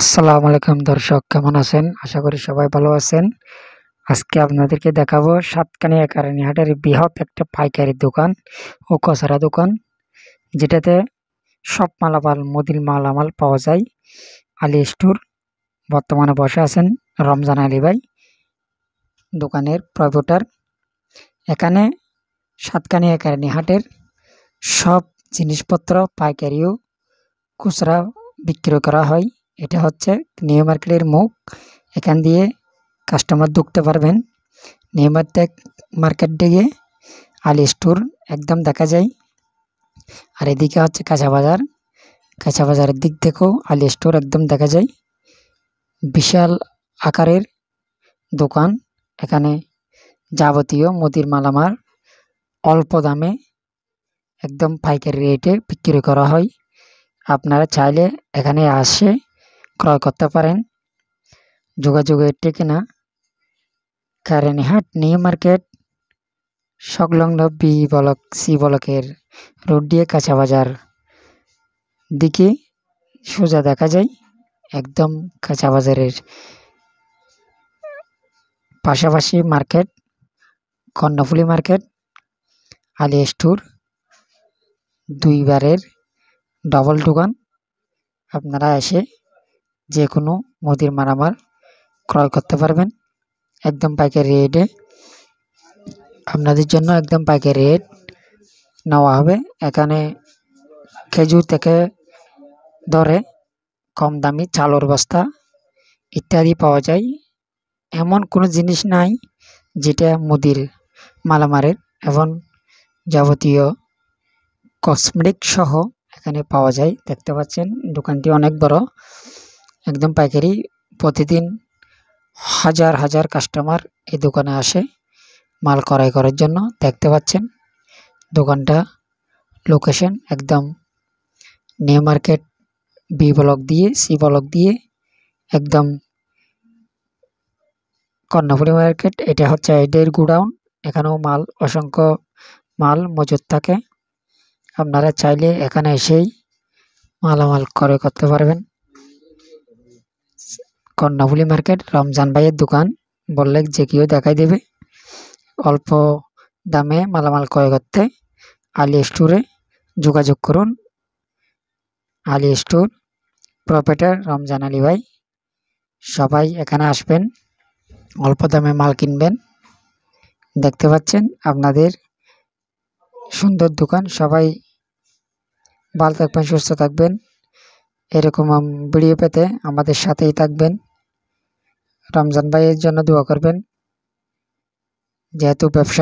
আসসালামু আলাইকুম দর্শক, কেমন আছেন? আশা করি সবাই ভালো আছেন। আজকে আপনাদেরকে দেখাবো সাতকানিয়া কারণীহাটের বৃহৎ একটা পাইকারি দোকান ও খুচরা দোকান, যেটাতে সব মালামাল মুদির মালামাল পাওয়া যায়। আলী স্টোর। বর্তমানে বসে আছেন রমজান আলী ভাই, দোকানের প্রোপ্রাইটার। এখানে সাতকানিয়া কারণীহাটের সব জিনিসপত্র পাইকারি ও খুচরা বিক্রি করা হয়। এটা হচ্ছে নিউ মার্কেটের মুখ। এখান দিয়ে কাস্টমার ঢুকতে পারবেন। নিউ মার্কেট দিকে আলী স্টোর একদম দেখা যায়। আর এদিকে হচ্ছে কাঁচা বাজার। কাঁচা বাজারের দিক থেকেও আলী স্টোর একদম দেখা যায়। বিশাল আকারের দোকান। এখানে যাবতীয় মুদির মালামাল অল্প দামে একদম পাইকারি রেটে বিক্রি করা হয়। আপনারা চাইলে এখানে আসে ক্রয় করতে পারেন। যোগাযোগের ঠিকানা কারণীহাট নিউ মার্কেট সংলগ্ন বি ব্লক সি ব্লকের রোড দিয়ে কাঁচা বাজার দিকে সোজা দেখা যায়। একদম কাঁচা বাজারের পাশাপাশি market, Karnaphuli market, Ali store, দুইবারের ডবল দোকান। আপনারা এসে যে কোনো মুদির মালামাল ক্রয় করতে পারবেন একদম পাইকারি রেটে। আপনাদের জন্য একদম পাইকারি রেট নেওয়া হবে। এখানে খেজুর থেকে ধরে কম দামি চালের বস্তা ইত্যাদি পাওয়া যায়। এমন কোনো জিনিস নাই যেটা মুদির মালামালের, এবং যাবতীয় কসমেটিক সহ এখানে পাওয়া যায়। দেখতে পাচ্ছেন দোকানটি অনেক বড়, একদম পাইকারি। প্রতিদিন হাজার হাজার কাস্টমার এই দোকানে আসে মাল ক্রয় করার জন্য। দেখতে পাচ্ছেন দোকানটা লোকেশন একদম নিউ মার্কেট বি ব্লক দিয়ে সি ব্লক দিয়ে একদম কর্ণফুলী মার্কেট। এটা হচ্ছে এদের গোডাউন। এখানেও মাল, অসংখ্য মাল মজুদ থাকে। আপনারা চাইলে এখানে এসেই মালামাল ক্রয় করতে পারবেন। কর্ণফুলী মার্কেট রমজান ভাইয়ের দোকান বললে যে কেউ দেখাই দেবে। অল্প দামে মালামাল ক্রয় করতে আলী স্টোরে যোগাযোগ করুন। আলী স্টোর প্রোপ্রাইটার রমজান আলী ভাই। সবাই এখানে আসবেন, অল্প দামে মাল কিনবেন। দেখতে পাচ্ছেন আপনাদের সুন্দর দোকান। সবাই ভালো থাকবেন, সুস্থ থাকবেন। এরকম ভিডিও পেতে আমাদের সাথেই থাকবেন। রমজান ভাইয়ের জন্য দোয়া করবেন, যেহেতু ব্যবসা